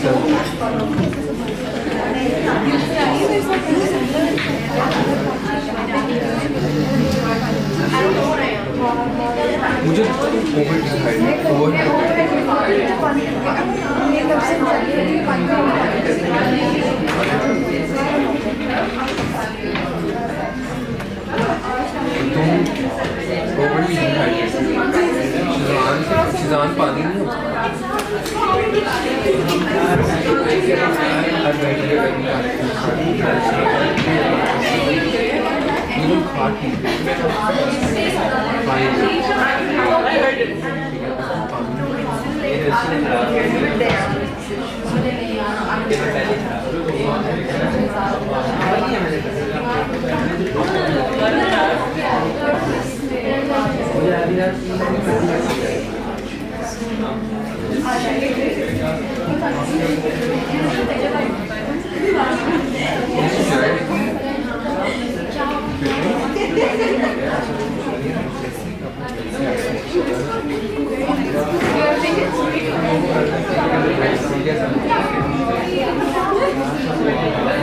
मुझे कोविड शिजान पानी नहीं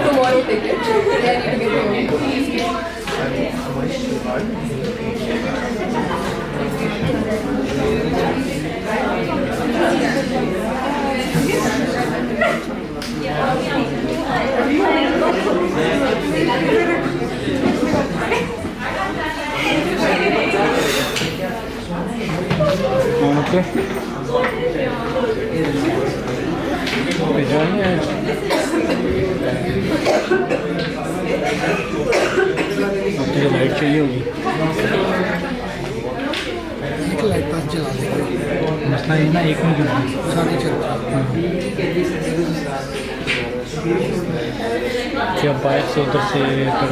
Tomorrow ticket. Okay. तुझे लाइट चाहिए होगी लाइट पास चला देंगे मसला ये ना एक मिनट सारे चलता क्या बाइक से उधर से अगर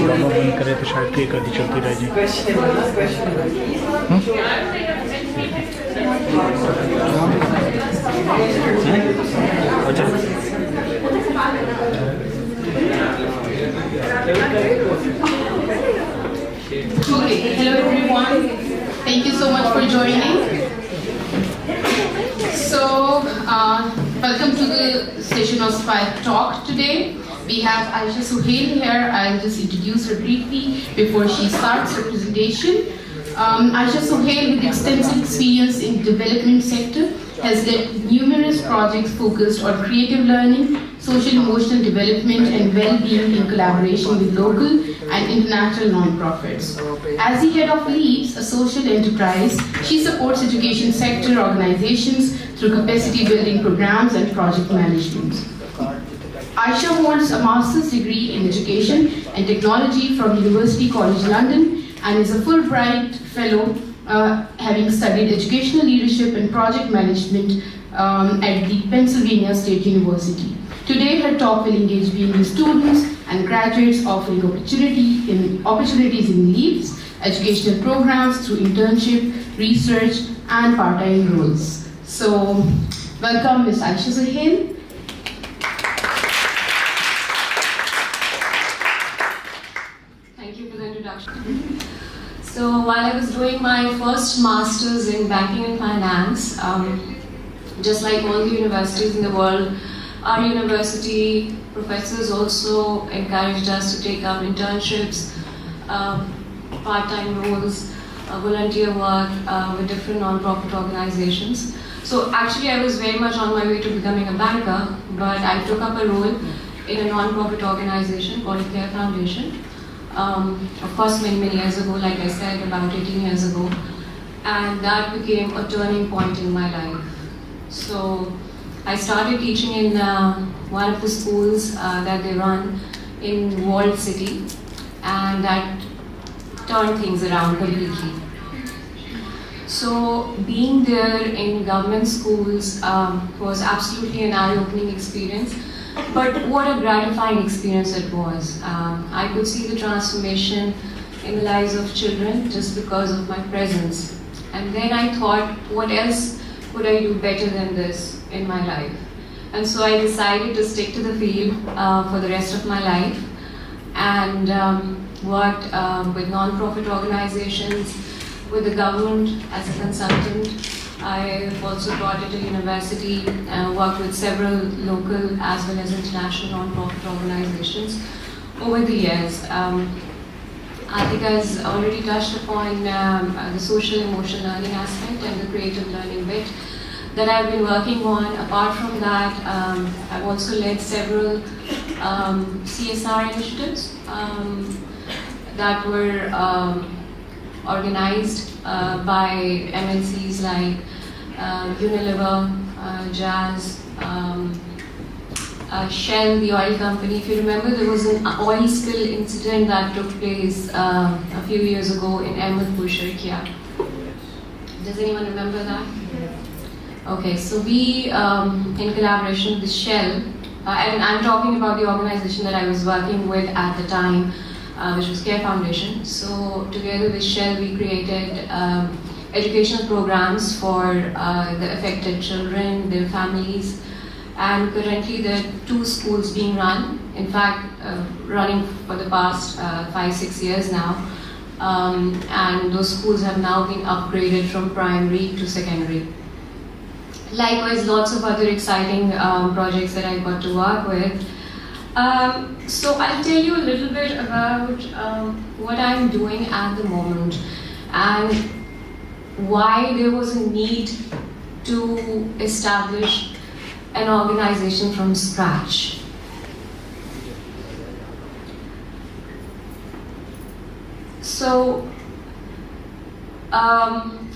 बाबा बंद करे तो शायद एक आधी चलती रह जाए Okay, hello everyone. Thank you so much for joining. So, welcome to the session of SVAD talk today. We have Aisha Suhail here. I'll just introduce her briefly before she starts her presentation. Aisha Suhail, with extensive experience in development sector, has led numerous projects focused on creative learning, social emotional development and well-being in collaboration with local and international non-profits. As the head of LEAPS, a social enterprise, she supports education sector organizations through capacity building programs and project management. Aisha holds a master's degree in education and technology from University College London and is a Fulbright fellow, having studied educational leadership and project management at the Pennsylvania State University. Today, her talk will engage BMU students and graduates offering opportunities in LEAPS, educational programs through internship, research, and part-time roles. So, welcome Ms. Aisha Suhail. Thank you for the introduction. So while I was doing my first master's in banking and finance, just like all the universities in the world, our university professors also encouraged us to take up internships, part-time roles, volunteer work with different non-profit organizations. So actually I was very much on my way to becoming a banker, but I took up a role in a non-profit organization called Care Foundation. Of course many years ago, like I said, about 18 years ago, and that became a turning point in my life. So I started teaching in one of the schools that they run in Walled City, and that turned things around completely. So being there in government schools was absolutely an eye-opening experience. But what a gratifying experience it was. I could see the transformation in the lives of children just because of my presence. And then I thought, what else could I do better than this in my life? And so I decided to stick to the field for the rest of my life, and worked with non-profit organizations, with the government as a consultant, I've also taught at a university, worked with several local as well as international non-profit organizations over the years. I think has already touched upon the social emotional learning aspect and the creative learning bit that I've been working on. Apart from that, I've also led several CSR initiatives that were organized by MNCs like Unilever, Jazz, Shell, the oil company. If you remember, there was an oil spill incident that took place a few years ago in Ahmedpur, Shirkia. Does anyone remember that? Okay, so we, in collaboration with Shell, and I'm talking about the organization that I was working with at the time, which was Care Foundation. So together with Shell, we created educational programs for the affected children, their families, and currently there are 2 schools being run, in fact running for the past 5-6 years now, and those schools have now been upgraded from primary to secondary. Likewise, lots of other exciting projects that I got to work with. So I'll tell you a little bit about what I'm doing at the moment and why there was a need to establish an organization from scratch. So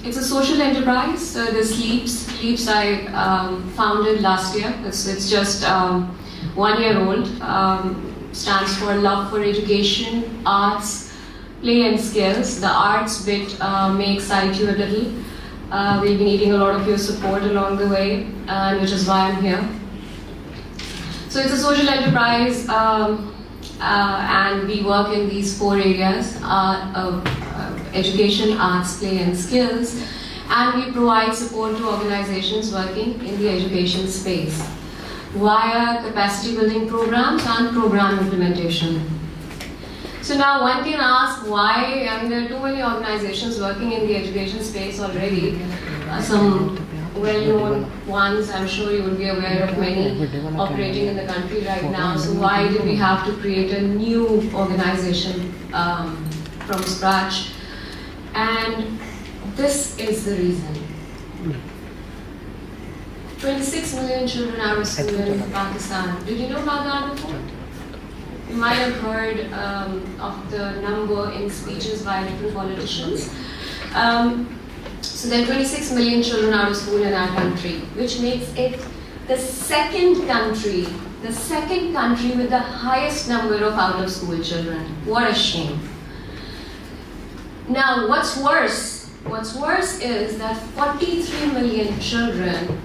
it's a social enterprise. The Sleeps I founded last year. It's just 1 year old. Stands for Love for Education, Arts, Play and Skills. The arts bit may excite you a little. We'll be needing a lot of your support along the way, which is why I'm here. So it's a social enterprise, and we work in these 4 areas of education, arts, play and skills, and we provide support to organizations working in the education space via capacity building programs and program implementation. So now one can ask why, I mean, there are too many organizations working in the education space already. Some well-known ones, I'm sure you would be aware of many operating in the country right now. So why did we have to create a new organization from scratch? And this is the reason. 26 million children out of school in Pakistan. Did you know about that before? You might have heard of the number in speeches by different politicians. So there are 26 million children out of school in our country, which makes it the second country with the highest number of out of school children. What a shame. Now, what's worse? What's worse is that 43 million children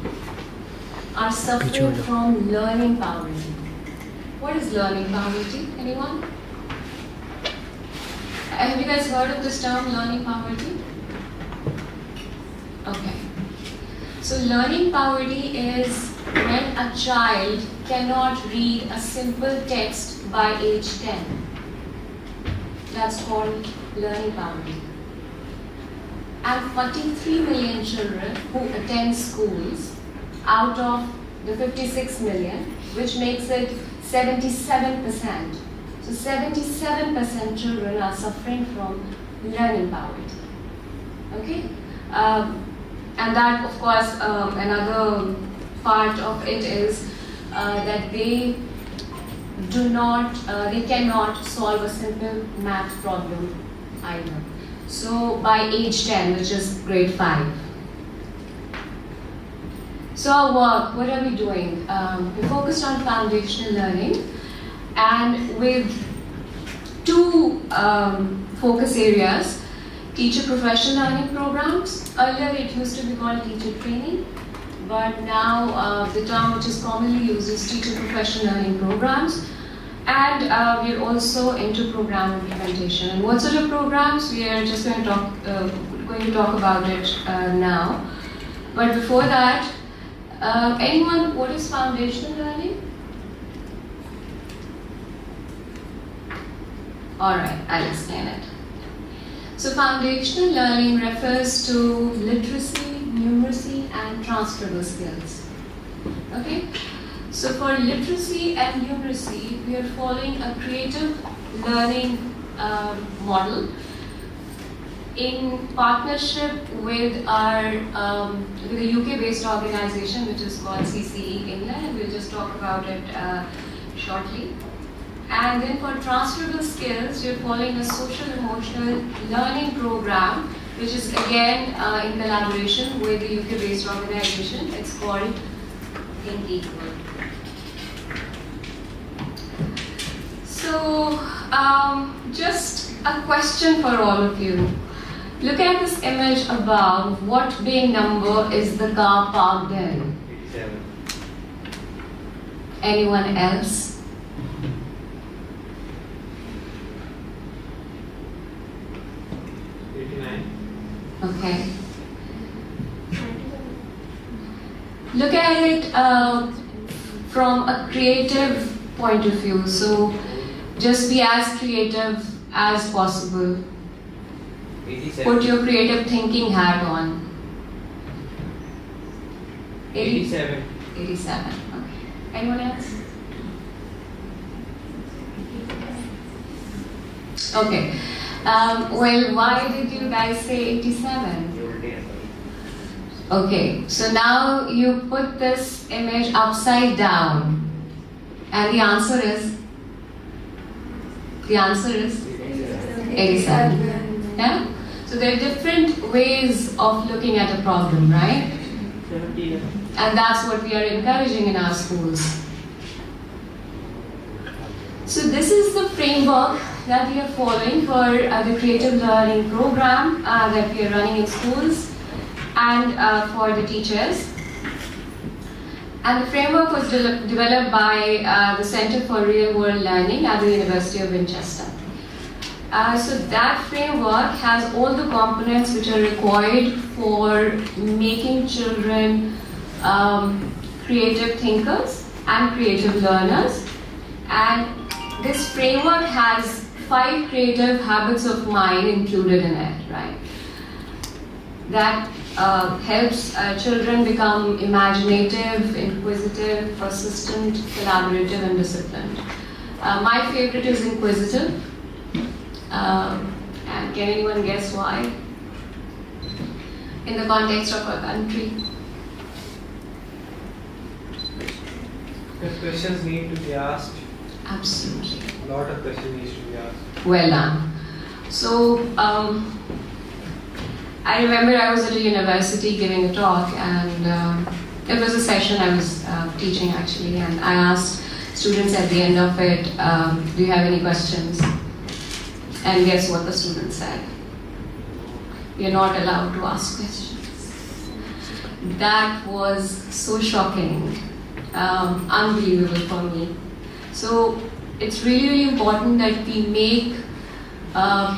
are suffering from learning poverty. What is learning poverty? Anyone? Have you guys heard of this term, learning poverty? Okay. So learning poverty is when a child cannot read a simple text by age 10. That's called learning poverty. And 43 million children who attend schools out of the 56 million, which makes it 77%. So 77% children are suffering from learning poverty. Okay? And that, of course, another part of it is that they cannot solve a simple math problem either. So by age 10, which is grade 5. So our work, what are we doing? We focused on foundational learning and with 2 focus areas. Teacher professional learning programs. Earlier it used to be called teacher training, but now the term which is commonly used is teacher professional learning programs. And we're also into program implementation. And what sort of programs? We are just going to talk about it now. But before that, anyone, what is foundational learning? All right, I'll explain it. So foundational learning refers to literacy, numeracy and transferable skills. Okay? So for literacy and numeracy, we are following a creative learning model in partnership with with a UK-based organization which is called CCE England, and we'll just talk about it shortly. And then for transferable skills, we're following a social emotional learning program, which is again in collaboration with the UK-based organization. It's called Think Equal. So, just a question for all of you. Look at this image above. What big number is the car parked in? 87. Anyone else? 89. Okay. Look at it from a creative point of view. So just be as creative as possible. 87. Put your creative thinking hat on. 87. 87. Okay. Anyone else? Okay. Well, why did you guys say 87? Okay, so now you put this image upside down, and the answer is 87. Yeah? So there are different ways of looking at a problem, right? And that's what we are encouraging in our schools. So this is the framework that we are following for the creative learning program that we are running in schools and for the teachers. And the framework was developed by the Center for Real World Learning at the University of Winchester. So that framework has all the components which are required for making children creative thinkers and creative learners. And this framework has 5 creative habits of mind included in it, right? That helps children become imaginative, inquisitive, persistent, collaborative, and disciplined. My favorite is inquisitive. And can anyone guess why? In the context of our country. If questions need to be asked, Absolutely. a lot of questions need to be asked. Well done. So, I remember I was at a university giving a talk, and it was a session I was teaching actually, and I asked students at the end of it, do you have any questions? And guess what the students said? You're not allowed to ask questions. That was so shocking, unbelievable for me. So it's really, really important that we make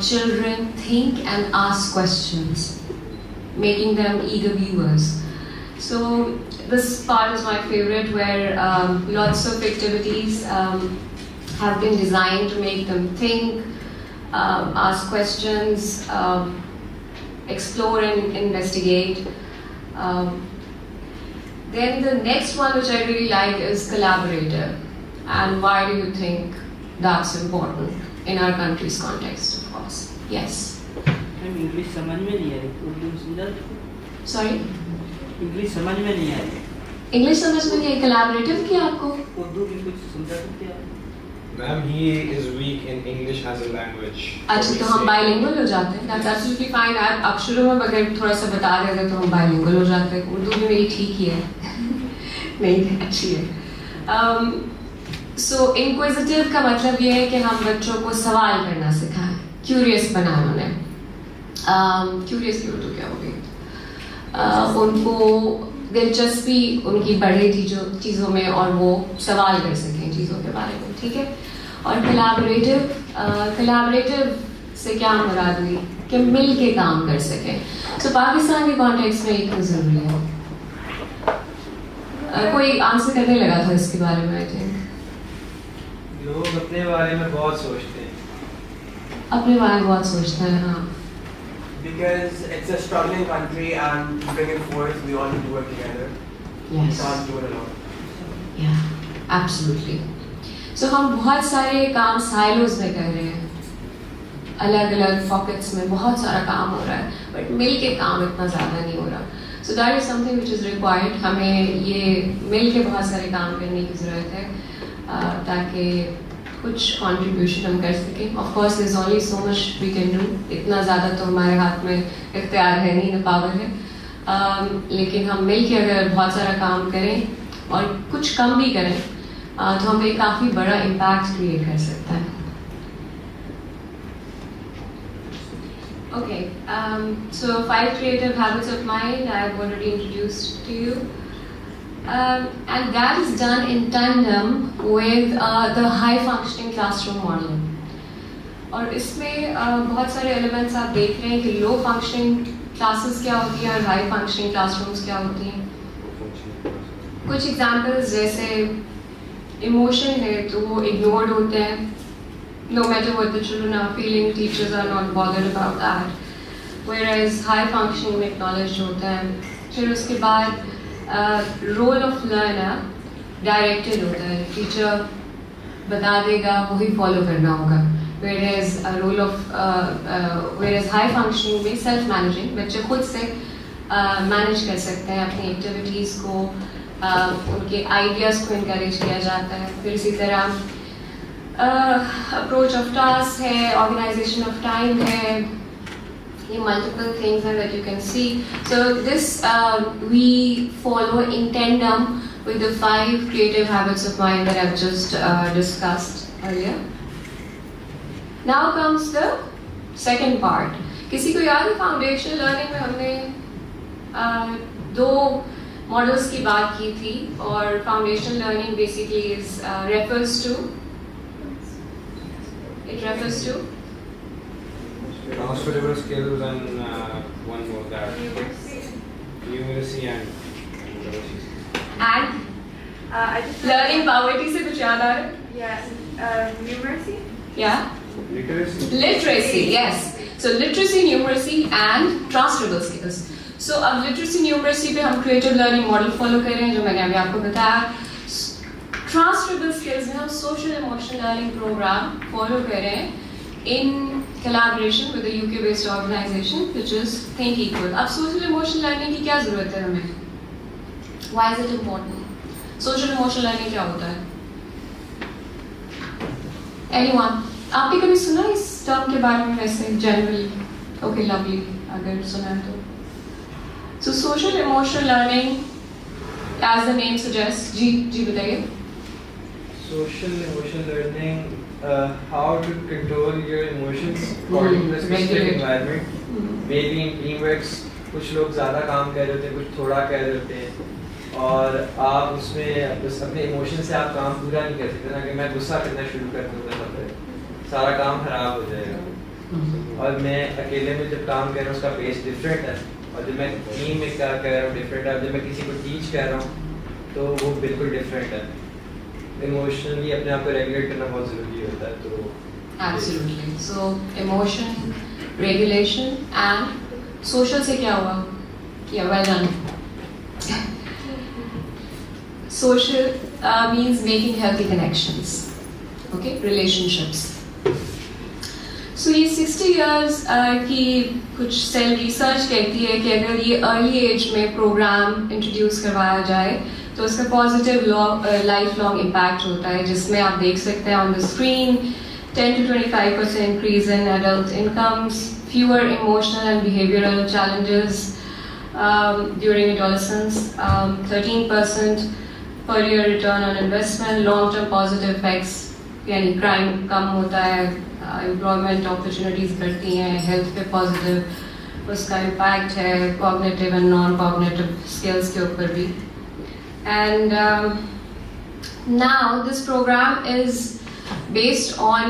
children think and ask questions, making them eager viewers. So this part is my favorite, where lots of activities have been designed to make them think, ask questions, explore and investigate. Then the next one which I really like is collaborative. And why do you think that's important in our country's context, of course? Yes. English समझ में नहीं आ रही, उर्दू में समझा? Sorry? English समझ में नहीं आ रही, इंग्लिश समझ में नहीं, collaborative किया आपको? उर्दू में कुछ समझा सकते हैं? Ma'am, he is weak in English as a language. अच्छा, तो हम bilingual हो जाते हैं. That's absolutely fine. आप शुरू में अगर थोड़ा सा बता देते तो हम bilingual हो जाते हैं. उर्दू भी मेरी ठीक ही है. नहीं, अच्छी है. So inquisitive का मतलब ये है कि हम बच्चों को सवाल करना सिखाएं, curious बनाएं उन्हें. Curious की उर्दू क्या होगी? उनको दिलचस्पी उनकी बढ़े चीज़ों में और वो सवाल कर सकें चीज़ों के बारे में, ठीक है? और collaborative से क्या मुराद हुई? कि मिल के काम कर सकें. तो पाकिस्तान के कॉन्टेक्स्ट में इतना ज़रूरी है. कोई आंसर करने लगा था इसके बारे में, आई थिंक. लोग अपने बारे में बहुत सोचते हैं. अपने बारे में बहुत सोचते हैं, हाँ. Because it's a struggling country and to bring it forth, we all need to work together. We Yes. can't do it alone. Yeah, absolutely. So हम बहुत सारे काम silos में कर रहे हैं, अलग अलग pockets में बहुत सारा काम हो रहा है, but मिल के काम इतना ज़्यादा नहीं हो रहा. So that is something which is required. हमें ये मिल के बहुत सारे काम करने की ज़रूरत है ताकि कुछ contribution हम कर सकें. Of course, there's only so much we can do. इतना ज़्यादा तो हमारे हाथ में इख्तियार है नहीं, न पावर है. लेकिन हम मिल के अगर बहुत सारा काम करें और कुछ कम भी करें तो हम एक काफ़ी बड़ा impact क्रिएट कर सकते हैं. Okay, so 5 creative habits of mine I've already introduced to you. And that is done in tandem with the high functioning classroom model. और इसमें बहुत सारे elements आप देख रहे हैं कि low functioning classes क्या होती हैं और high functioning classrooms क्या होती हैं. कुछ examples जैसे emotion है तो वो ignored होते हैं. No matter what the children are feeling, teachers are not bothered about that. Whereas high functioning में acknowledged होता है. फिर उसके बाद role of learner directed होता है. Teacher बता देगा वही follow करना होगा. Whereas whereas high functioning में self managing, बच्चे खुद से manage कर सकते हैं अपनी activities को, उनके ideas को encourage किया जाता है. फिर इसी तरह approach of task है, organization of time है, ये multiple things हैं that you can see. So this we follow in tandem with the 5 creative habits of mine that I've just discussed earlier. Now comes the second part. किसी को याद है foundational learning में हमने 2 models की बात की थी और foundational learning basically is It refers to transferable skills and one more that numeracy and learning poverty से कुछ याद आ रहा है? Yeah, numeracy. Yeah. Literacy, yes. So literacy, numeracy and transferable skills. So अब literacy, numeracy पे हम creative learning model follow कर रहे हैं जो मैंने अभी आपको बताया. Transferable skills में हम social emotional learning program follow कर रहे हैं in collaboration with a UK based organization which is Think Equal. अब social emotional learning की क्या ज़रूरत है हमें? Why is it important? Social emotional learning क्या होता है? Anyone? आपने कभी सुना इस term के बारे में वैसे generally? Okay, lovely. अगर सुना है तो. So social emotional learning, as the name suggests, जी बताइए. social emotional learning, how to control your emotions according to the specific environment. Maybe in teamworks कुछ लोग ज़्यादा काम कर रहे होते हैं, कुछ थोड़ा कर रहे होते हैं और आप उसमें बस अपने इमोशन से आप काम पूरा नहीं कर सकते ना कि मैं गुस्सा करना शुरू कर दूँगा तो सारा काम खराब हो जाएगा. और मैं अकेले में जब काम कर रहा हूँ उसका पेस डिफरेंट है और जब मैं टीम में क्या कर रहा हूँ डिफरेंट है. जब मैं किसी को टीच कर रहा हूँ तो वो बिल्कुल डिफरेंट है. इमोशनली अपने आप को रेगुलेट करना बहुत ज़रूरी होता है. तो Absolutely. So emotion regulation and social से क्या हुआ? Yeah, well done. Social means making healthy connections. Okay, relationships. So ये 60 years की कुछ सेल रिसर्च कहती है कि अगर ये अर्ली एज में प्रोग्राम इंट्रोड्यूस करवाया जाए तो उसका पॉजिटिव लाइफ लॉन्ग इम्पैक्ट होता है जिसमें आप देख सकते हैं on the screen 10 to 25% increase in adult incomes, fewer emotional and behavioral challenges during adolescence, 13% per year return on investment, long-term positive effects, यानी crime कम होता है, employment opportunities बढ़ती हैं, health पे positive उसका impact है, cognitive and non-cognitive skills के ऊपर भी. And now this program is based on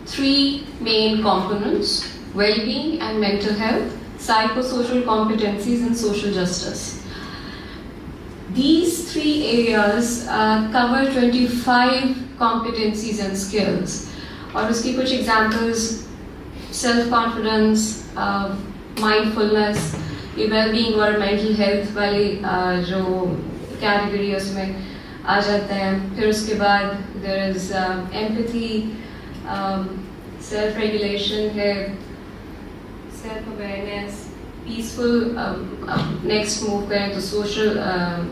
3 main components: well-being and mental health, psychosocial competencies and social justice. These 3 areas cover 25 competencies and skills. और उसकी कुछ examples: self-confidence, mindfulness, ये well-being और mental health वाली जो category उसमें आ जाते हैं. फिर उसके बाद there is empathy, self-regulation है, self-awareness, peaceful. Next move करें तो social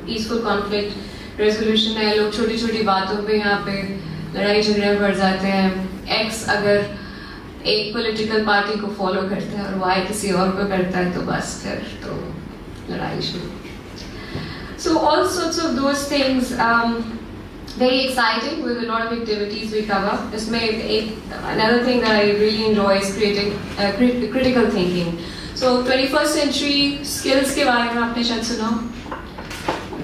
peaceful conflict resolution है. लोग छोटी छोटी बातों पे यहाँ पे लड़ाई झगड़े बढ़ जाते हैं. X अगर एक पॉलिटिकल पार्टी को फॉलो करता है और Y किसी और को करता है तो बस फिर तो लड़ाई शुरू. So all sorts of those things, very exciting with a lot of activities we cover. इसमें another thing that I really enjoy is creating critical thinking. So 21st century skills के बारे में आपने शायद सुना.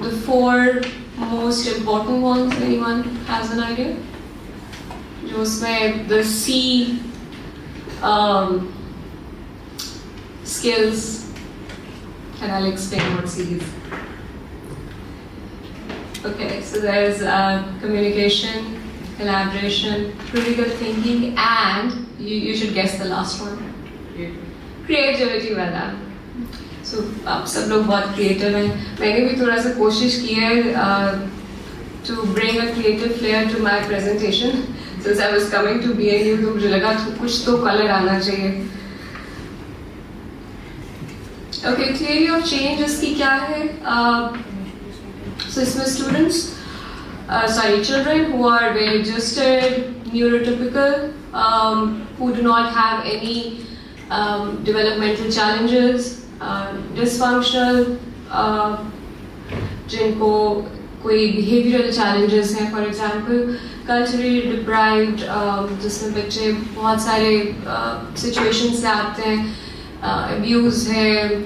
The 4 most important ones. Anyone has an idea? जो उसमें the C skills, and I'll explain what C is. Okay, so there's communication, collaboration, critical thinking, and you should guess the last one. Creativity वाला. So आप सब लोग बहुत creative हैं. मैंने भी थोड़ा सा कोशिश की है to bring a creative flair to my presentation. Since I was coming to BNU, तो मुझे लगा कुछ तो color आना चाहिए. Okay, theory of change इसकी क्या है? So इसमें children who are well adjusted, neurotypical, who do not have any developmental challenges, dysfunctional, जिनको कोई behavioral challenges हैं, for example, culturally deprived, जिसमें बच्चे बहुत सारे situations से आते हैं, abuse है,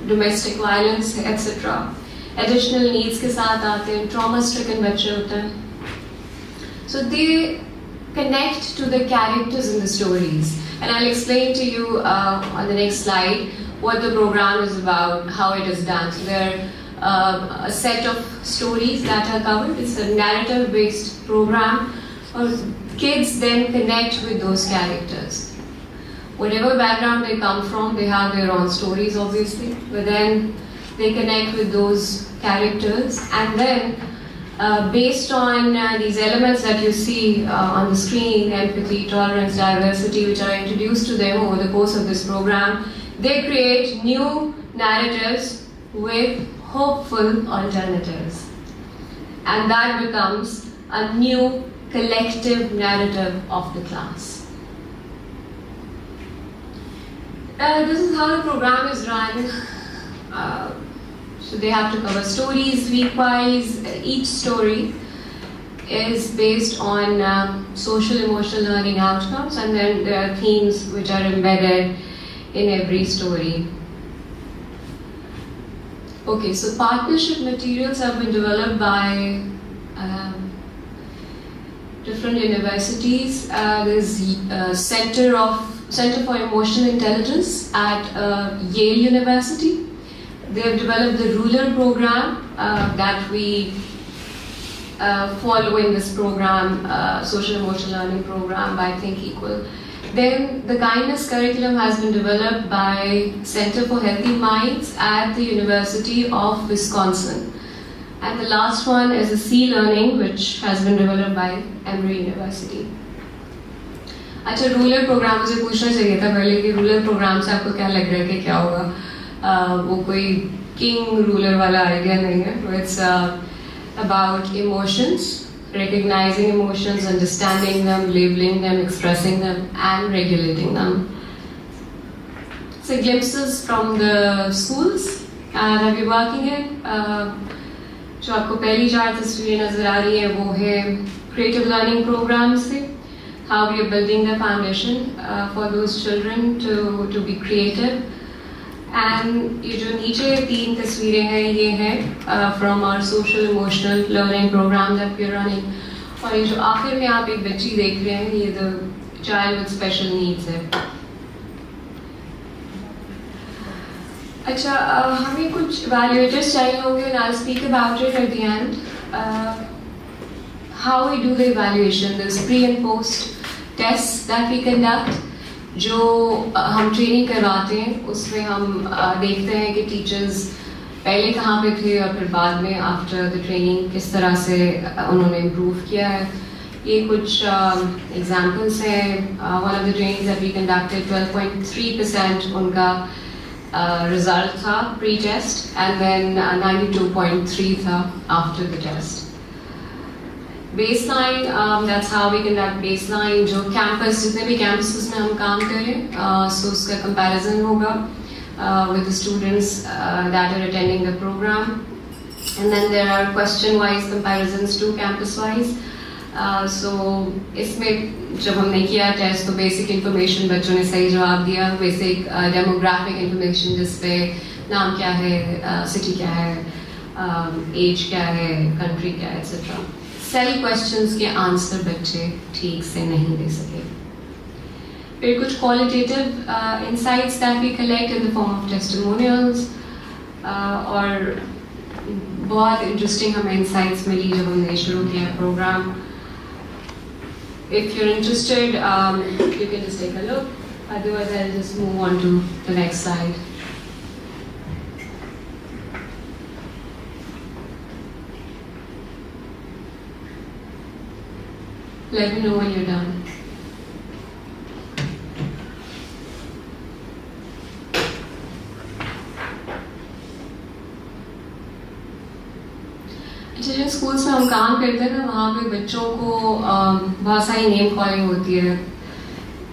domestic violence, etc. Additional needs के साथ आते हैं, trauma stricken बच्चे होते हैं. So they connect to the characters in the stories, and I'll explain to you on the next slide what the program is about, how it is done. So there are a set of stories that are covered. It's a narrative-based program. Kids then connect with those characters. Whatever background they come from, they have their own stories, obviously, but then they connect with those characters, and then based on these elements that you see on the screen, empathy, tolerance, diversity, which are introduced to them over the course of this program, they create new narratives with hopeful alternatives, and that becomes a new collective narrative of the class. This is how the program is run. So they have to cover stories week-wise. Each story is based on social emotional learning outcomes, and then there are themes which are embedded in every story. Okay, so partnership materials have been developed by different universities. There's Center for Emotional Intelligence at Yale University. They have developed the ruler program that we follow in this program, social emotional learning program by Think Equal. Then the kindness curriculum has been developed by Center for Healthy Minds at the University of Wisconsin. And the last one is the C Learning, which has been developed by Emory University. अच्छा, ruler programme मुझे पूछना चाहिए था पहले कि ruler programme से आपको क्या लग रहा है कि क्या होगा. वो कोई किंग रूलर वाला आइडिया नहीं है. It's about emotions, recognizing emotions, understanding them, labeling them, expressing them, and regulating them. So glimpses from the schools that we're working in. जो आपको पहली 4 तस्वीरें नजर आ रही है वो है creative learning programs से. How we are building the foundation for those children to be creative. And ये जो नीचे 3 तस्वीरें हैं ये हैं from our social emotional learning program that we are running. और ये जो आखिर में आप एक बच्ची देख रहे हैं ये the child with special needs है. अच्छा, हमें कुछ evaluators चाहिए होंगे, and I'll speak about it at the end. How we do the evaluation, there's pre and post tests that we conduct. जो हम ट्रेनिंग करवाते हैं उसमें हम देखते हैं कि टीचर्स पहले कहाँ पे थे और फिर बाद में आफ्टर द ट्रेनिंग किस तरह से उन्होंने इम्प्रूव किया है. ये कुछ एग्जांपल्स हैं. One of the trainings that we conducted 12.3% उनका रिजल्ट था प्री टेस्ट एंड देन 92.3 था after the test. Baseline, that's how we conduct baseline. जो campus, जितने भी campuses में हम काम करें, so उसका comparison होगा with the students that are attending the program. And then there are question-wise comparisons to campus-wise. So इसमें जब हमने किया test, तो basic information बच्चों ने सही जवाब दिया. Basic demographic information जिसपे नाम क्या है, city क्या है, age क्या है, country क्या है, etc. सेल क्वेश्चंस के आंसर बच्चे ठीक से नहीं दे सके. फिर कुछ qualitative insights that we collect in the form of testimonials. और बहुत इंटरेस्टिंग हमें इनसाइट्स मिली जब हमने शुरू किया programme. If you are interested you can just take a look, otherwise I will just move on to the next slide. Let me know when you're done. जिन schools में हम काम करते हैं ना, वहाँ पे बच्चों को बहुत सारी नेम कॉलिंग होती है.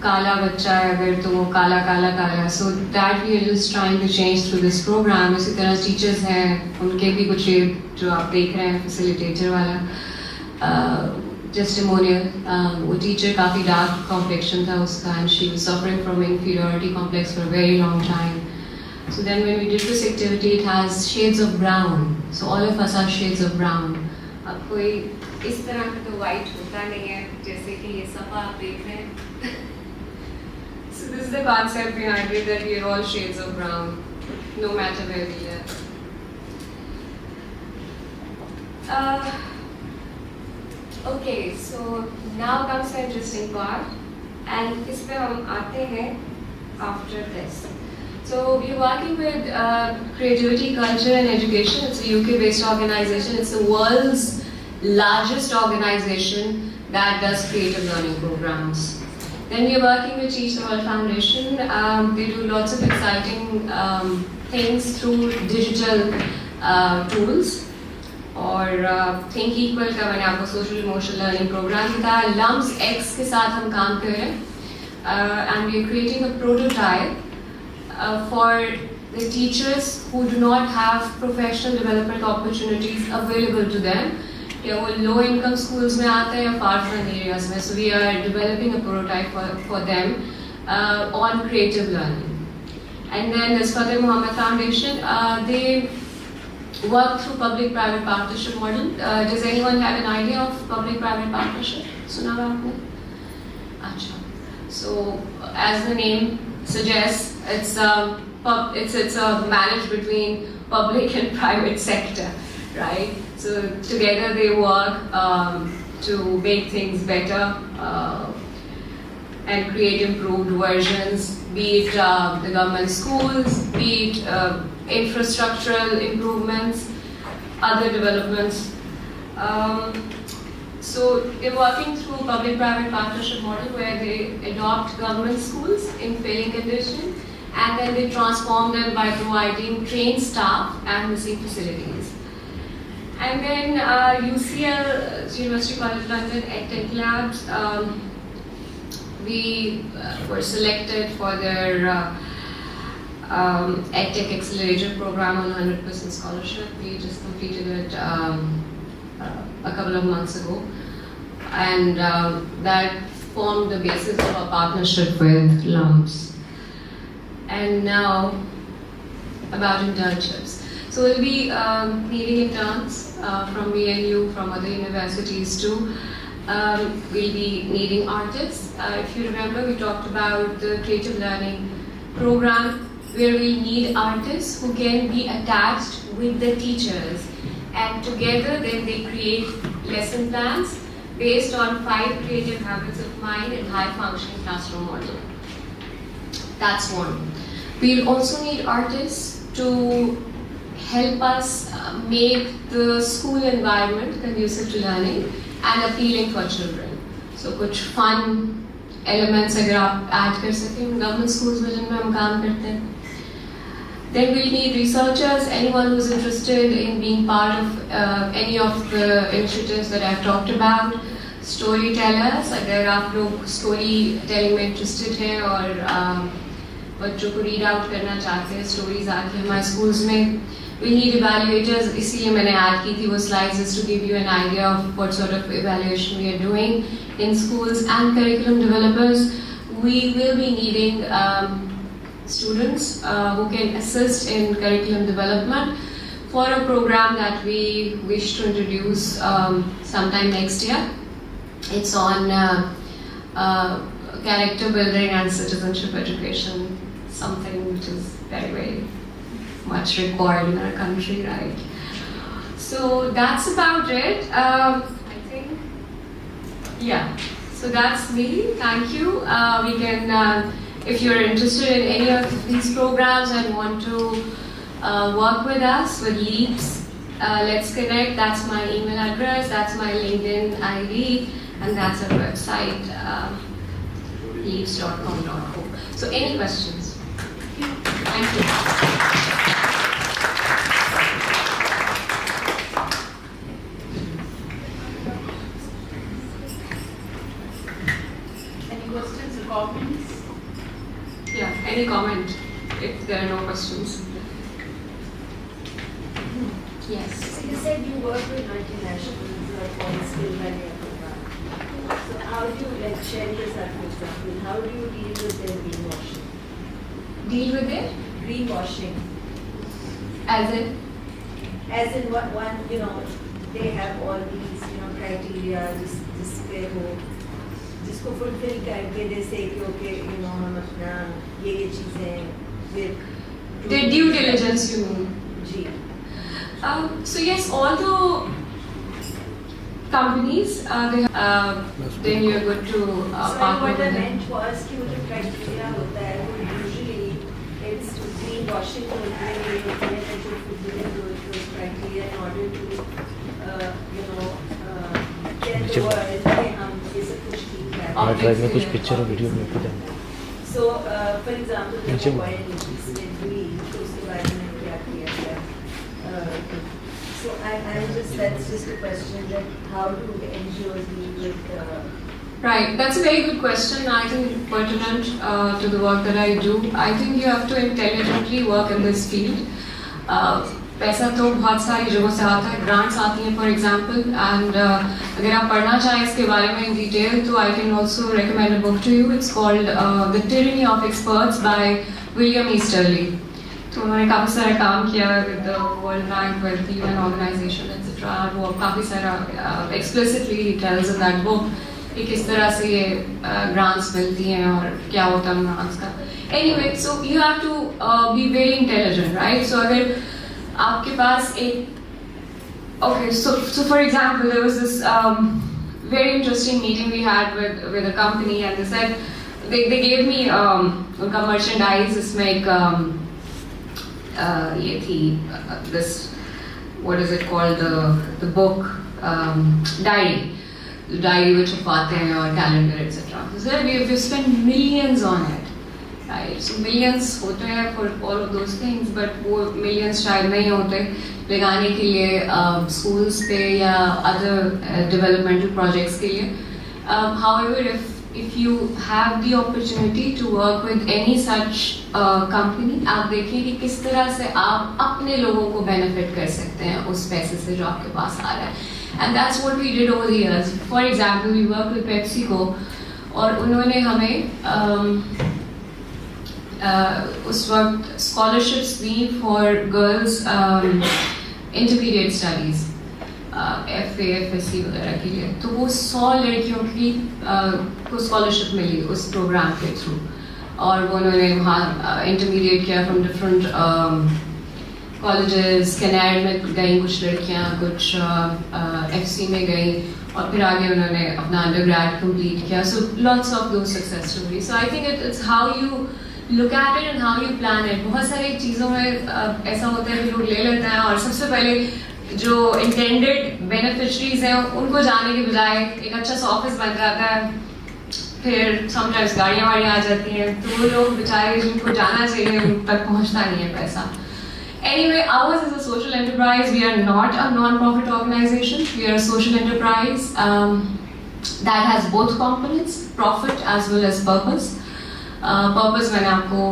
काला बच्चा है अगर तो वो काला काला काला. So that we are just trying to change through this programme. इसी तरह टीचर्स हैं, उनके भी कुछ जो आप देख रहे हैं फैसिलिटेटर वाला टेस्टिमोनियल. वो टीचर काफ़ी डार्क कॉम्प्लेक्शन था उसका and she was suffering from inferiority complex for a very long time. So then when we did this activity, it has shades of brown. So all of us are shades of brown. अब कोई इस तरह का तो white होता नहीं है जैसे कि ये सफा आप देख रहे हैं. So this is the concept behind it, that we are all shades of brown, no matter where we live. Okay, so now comes the interesting part, and इस पे हम आते हैं after this. So we are working with Creativity, Culture and Education. It's a UK-based organization. It's the world's largest organization that does creative learning programs. Then we are working with Teach the World Foundation. They do lots of exciting things through digital tools. और Think Equal का मैंने आपको Social Emotional Learning Program बताया. LUMS X के साथ हम काम कर रहे हैं. And we are creating a prototype for the teachers who do not have professional development opportunities available to them. या वो low income schools में आते हैं या far flung areas में. So we are developing a prototype for them on creative learning. And then this Fateh Muhammad Foundation, they work through public-private partnership model. Does anyone have an idea of public-private partnership? सुना हुआ आपने? अच्छा. So as the name suggests, it's a marriage between public and private sector, right? So together they work to make things better and create improved versions, be it the government schools, be it infrastructural improvements, other developments. So they're working through public-private partnership model where they adopt government schools in failing condition and then they transform them by providing trained staff and missing facilities. And then UCL, University College London EdTech Labs, we were selected for their EdTech Accelerator program on 100% scholarship. We just completed it a couple of months ago, and that formed the basis of our partnership with LUMS. And now about internships. So we'll be needing interns from BNU, from other universities too. We'll be needing artists. If you remember, we talked about the creative learning program where we need artists who can be attached with the teachers. And together then they create lesson plans based on 5 creative habits of mind and high functioning classroom model. That's one. We'll also need artists to help us make the school environment conducive to learning and appealing for children. So कुछ fun elements अगर आप add कर सकें government schools में जिनमें हम काम करते हैं. Then we'll need researchers, anyone who's interested in being part of any of the initiatives that I've talked about. Storytellers, अगर आप लोग story telling में interested हैं और बच्चों को read out करना चाहते हैं stories आके हमारे schools में. We need evaluators, इसीलिए मैंने add की थी वो slides just to give you an idea of what sort of evaluation we are doing in schools, and curriculum developers. We will be needing students who can assist in curriculum development for a program that we wish to introduce sometime next year. It's on character building and citizenship education, something which is very, very much required in our country, right? So that's about it. I think, yeah. So that's me. Thank you. We can, if you're interested in any of these programs and want to work with us with Leaps, let's connect. That's my email address. That's my LinkedIn ID, and that's our website, leaps.com.co. So any questions? Thank you. Comments? Yeah, any comment if there are no questions? Yes. So you said you work with multinationals on the skill value program. So how do you share this out, for example? How do you deal with their greenwashing? Deal with it? Greenwashing. As in? As in one, they have all these, criteria, this way जिसको fulfil करके they say कि okay, हम अपना ये चीजें with the due diligence you mean? Ji. So yes, all the companies then you're good to partner what I with them. meant was कि वो जो criteria होता है वो usually it's greenwashing होते हैं that you fulfill those criteria in order to tell the world कि हम ये सब कुछ हार्ड ड्राइव में कुछ पिक्चर और वीडियो मेरे को देना. So, for example, the mobile उसके बारे में क्या किया गया? So, that's just a question that how do NGOs deal with? Right, that's a very good question. I think pertinent to the work that I do. I think you have to intelligently work in this field. पैसा तो बहुत सारी जगहों से आता है, grants आती हैं फॉर एग्जांपल, एंड अगर आप पढ़ना चाहें इसके बारे में इन डिटेल तो I can also recommend a book to you. It's called the tyranny of experts by William Easterly. तो उन्होंने काफ़ी सारा काम किया with the World Bank, with the UN organisation etcetera. वो काफ़ी सारा explicitly tells in that book कि किस तरह से ये ग्रांट्स मिलती हैं और क्या होता है ग्रांट्स का. Anyway, so you have to be very intelligent, right? So अगर आपके पास एक okay, so for example, there was this very interesting meeting we had with a company, and they said they gave me उनका merchandise इसमें एक ये थी this what is it called, the book diary which छपवाते हैं और calendar etc. So there we spent millions on it. Right, so millions होते हैं for all of those things, but वो millions शायद नहीं होते लगाने के लिए schools पे या other developmental projects के लिए. However, if you have the opportunity to work with any such company, आप देखिए कि किस तरह से आप अपने लोगों को benefit कर सकते हैं उस पैसे से जो आपके पास आ रहा है. And that's what we did over the years. For example, we worked with PepsiCo और उन्होंने हमें उस वक्त scholarships the for girls intermediate studies, FA, FSC वगैरह के लिए. तो वो 100 लड़कियों की को scholarship मिली उस program के through, और वो उन्होंने वहाँ intermediate किया from different colleges. कैनेडा में गई कुछ लड़कियाँ, कुछ FC में गई, और फिर आगे उन्होंने अपना undergrad complete किया. So lots of those success stories. So I think it's how you look at it and how you plan it. बहुत सारी चीज़ों में ऐसा होता है कि लोग ले लेते हैं और सबसे पहले जो intended beneficiaries हैं उनको जाने के बजाय एक अच्छा सा ऑफिस बन जाता है, फिर sometimes गाड़ियाँ वाड़ियाँ आ जाती हैं, तो वो लोग बेचारे जिनको जाना चाहिए उन तक पहुँचता नहीं है पैसा. Anyway, ours is a social enterprise. We are not a non-profit organization. We are a social enterprise that has both components, profit as well as purpose. Purpose मैंने आपको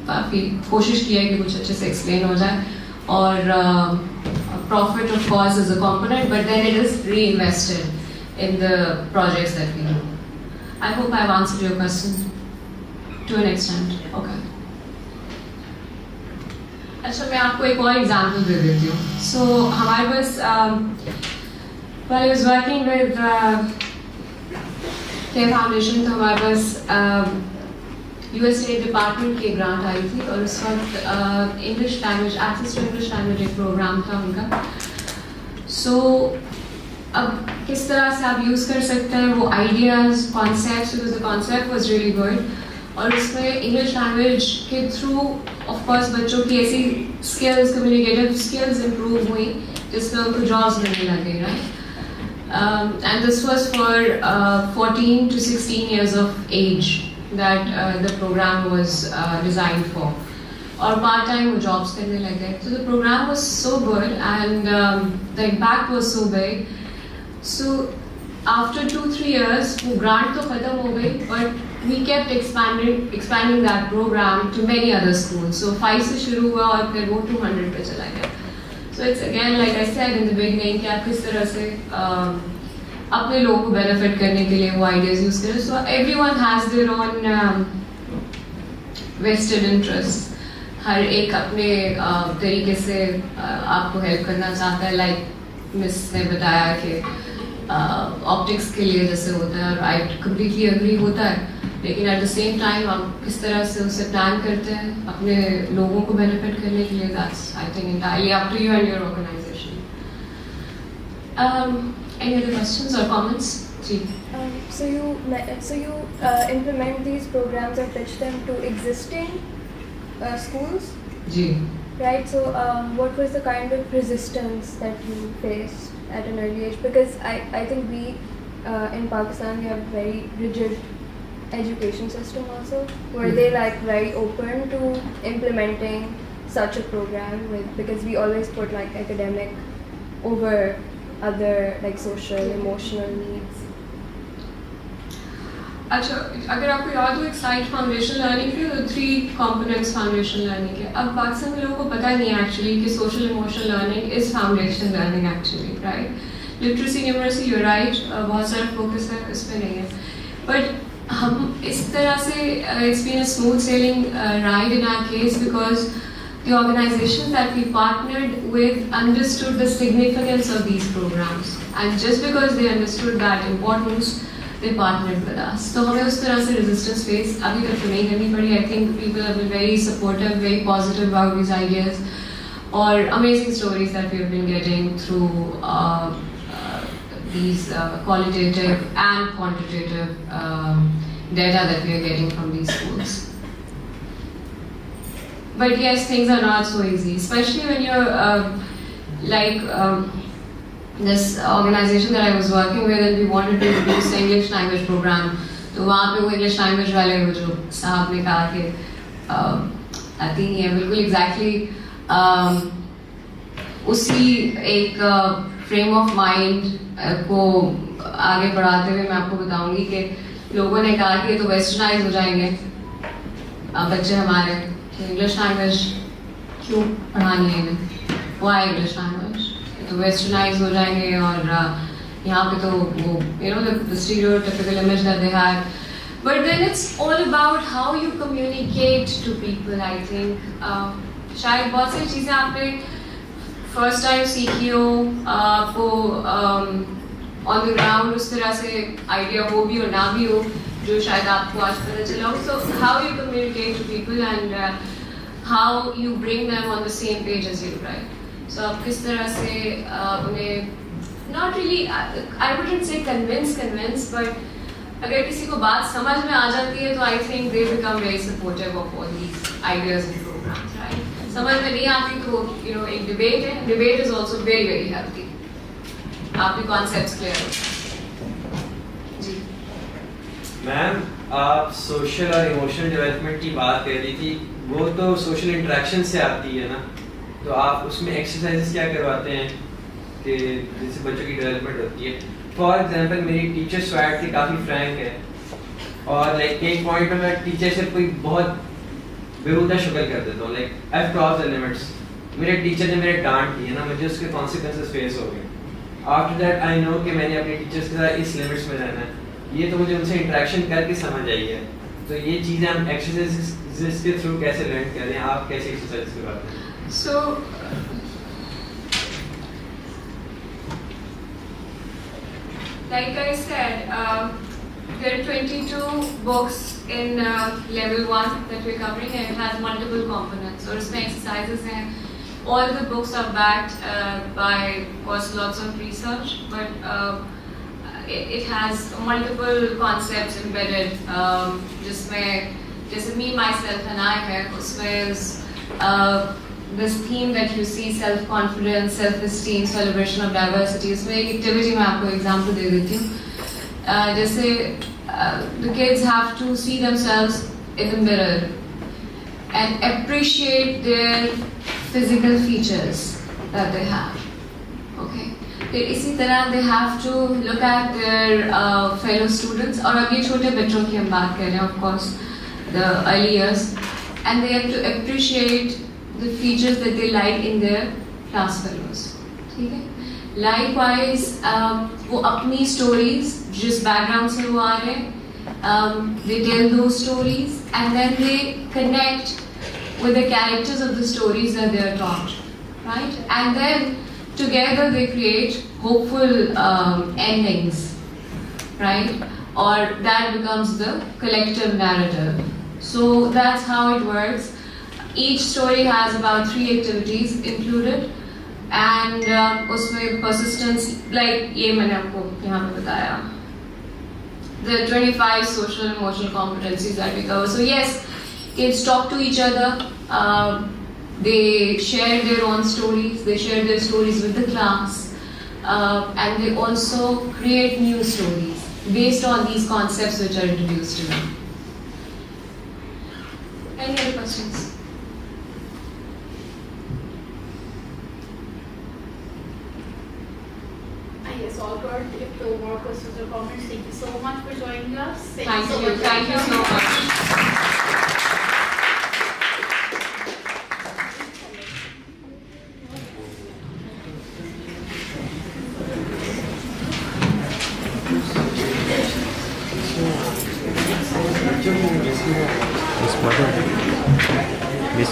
काफ़ी कोशिश की है कि कुछ अच्छे से explain हो जाए, और profit of course is a component, but then it is reinvested in the projects that we do. I hope I have answered your question to an extent. Okay. अच्छा, मैं आपको एक और एग्जाम्पल दे देती हूँ. सो हमारे पास while I was working with Care Foundation, तो हमारे पास US स्टेट डिपार्टमेंट की ग्रांट आई थी, और उस वक्त English language access to English language एक प्रोग्राम था उनका. सो अब किस तरह से आप यूज़ कर सकते हैं वो ideas, concepts, because the concept was really good, और उसमें इंग्लिश लैंग्वेज के थ्रू ऑफ कोर्स बच्चों की ऐसी स्किल्स, कम्युनिकेटिव स्किल्स इम्प्रूव हुई जिसमें उनको जॉब्स मिलने लगे, right. And this was for 14 to 16 years of age that the program was designed for. और part time वो jobs करने लगे. So the program was so good and the impact was so big. So after 2-3 years वो grant तो खत्म हो गई, but we kept expanding that program to many other schools. So 5 से शुरू हुआ और फिर वो 200 पे चला गया. So it's again like I said in the beginning कि आप किस तरह से अपने लोगों को benefit करने के लिए वो ideas use करें. So everyone has their own vested interests. हर एक अपने तरीके से आपको help करना चाहता है. Like मिस ने बताया कि ऑप्टिक्स के लिए जैसे होता है, और आई कम्प्लीटली एग्री होता है, लेकिन एट द सेम टाइम आप किस तरह से उसे प्लान करते हैं अपने लोगों को बेनिफिट करने के लिए, that's I think entirely up to you and your organization. Any other questions or comments? जी. So you implement these programs or pitch them to existing schools? जी. Right. So what was the kind of resistance that you faced at an early age? Because I think we in Pakistan we have a very rigid education system also. Were they like very open to implementing such a program because we always put like academic over other like social, emotional needs? अच्छा, अगर आपको याद हो एक side foundation learning थी, तो 3 components foundation learning के. अब पाकिस्तान में लोगों को पता नहीं है एक्चुअली कि social emotional learning is foundation learning actually, right. Literacy numeracy, you right, बहुत सारा फोकस है इस पर नहीं है, बट हम इस तरह से it's been a smooth sailing ride in our case because the organizations that we partnered with understood the significance of these programs, and just because they understood that importance, they partnered with us. So हमें उस तरह से resistance face अभी तक नहीं करनी पड़ी. I think people have been very supportive, very positive about these ideas, और amazing stories that we have been getting through these qualitative and quantitative data that we are getting from these schools. But yes, things are not so easy, especially when you're like this organization that I was working with, and we wanted to introduce the English language program. तो वहाँ पे वो English language वाले वो जो साहब ने कहा कि आती नहीं है बिल्कुल exactly उसी एक frame of mind को आगे बढ़ाते हुए मैं आपको बताऊंगी कि लोगों ने कहा कि ये तो वेस्टर्नाइज हो जाएंगे बच्चे हमारे, इंग्लिश लैंग्वेज क्यों पढ़ानी है इन्हें, वाई इंग्लिश लैंग्वेज, तो वेस्टर्नाइज हो जाएंगे. और यहाँ पे तो वो you know the stereotypical image that they have, but then it's all about how you communicate to people. I think शायद बहुत सारी चीज़ें आपने फर्स्ट टाइम सीखी हो, आपको ऑन द ग्राउंड उस तरह से आइडिया हो भी और ना भी हो जो शायद आपको आज पता चला हो. So how you communicate to people and how you bring them on the same page as you, right. So आप किस तरह से उन्हें not really I wouldn't say convince but अगर किसी को बात समझ में आ जाती है तो I think they become very supportive of all these ideas and programmes, right? समझ में नहीं आती तो एक डिबेट है, debate is also very very healthy, आपके कॉन्सेप्ट्स क्लियर हो। जी मैम, आप सोशल और इमोशनल डेवलपमेंट की बात कर रही थी, वो तो सोशल इंटरेक्शन से आती है ना, तो आप उसमें एक्सरसाइजेस क्या करवाते हैं कि जिससे बच्चों की डेवलपमेंट होती है? फॉर एग्जांपल मेरी टीचर SVAD की काफ़ी फ्रैंक है, और लाइक एक पॉइंट पे मैं टीचर से कोई बहुत बेहुदा शक्ल कर देता हूँ, like I have cross the limits. मेरे टीचर ने मेरे डांट दी है ना, मुझे उसके कॉन्सिक्वेंसेस फेस हो गए। आफ्टर दैट आई नो कि मैंने अपने टीचर्स के साथ इस लिमिट्स में रहना है, ये तो मुझे उनसे इंटरेक्शन करके समझ आई है। तो ये चीज़ें हम एक्सरसाइज के थ्रू कैसे लर्न कर रहे हैं, आप कैसे एक्सरसाइज करवाते हैं? So, like I said, there are 22 books in level 1 that we're covering, and it has multiple components. So, इसमें exercises हैं. All the books are backed by, of course, lots of research, but it has multiple concepts embedded. जिसमें जैसे me, myself, and I है, उसमें is this theme that you see, self-confidence, self-esteem, celebration of diversity. इसमें एक activity मैं आपको example दे देती हूँ. जैसे the kids have to see themselves in the mirror and appreciate their physical features that they have. Okay. फिर इसी तरह they have to look at their fellow students, और अब ये छोटे बच्चों की हम बात कर रहे हैं, of course, the early years, and they have to appreciate the features that they like in their class fellows. ठीक है? Likewise, वो अपनी stories जिस background से वो आ रहे हैं, they tell those stories and then they connect with the characters of the stories that they are taught, right? And then together they create hopeful endings, right? Or that becomes the collective narrative. So that's how it works. Each story has about 3 activities included, and उसमें persistence, like ये मैंने आपको यहाँ पे बताया, the 25 social and emotional competencies that we cover. So yes, kids talk to each other, they share their own stories, they share their stories with the class, and they also create new stories based on these concepts which are introduced to them. Any other questions? Yes, all good. If no more questions or comments, thank you so much for joining us. Thank you. Thank you so much. This bottle. This.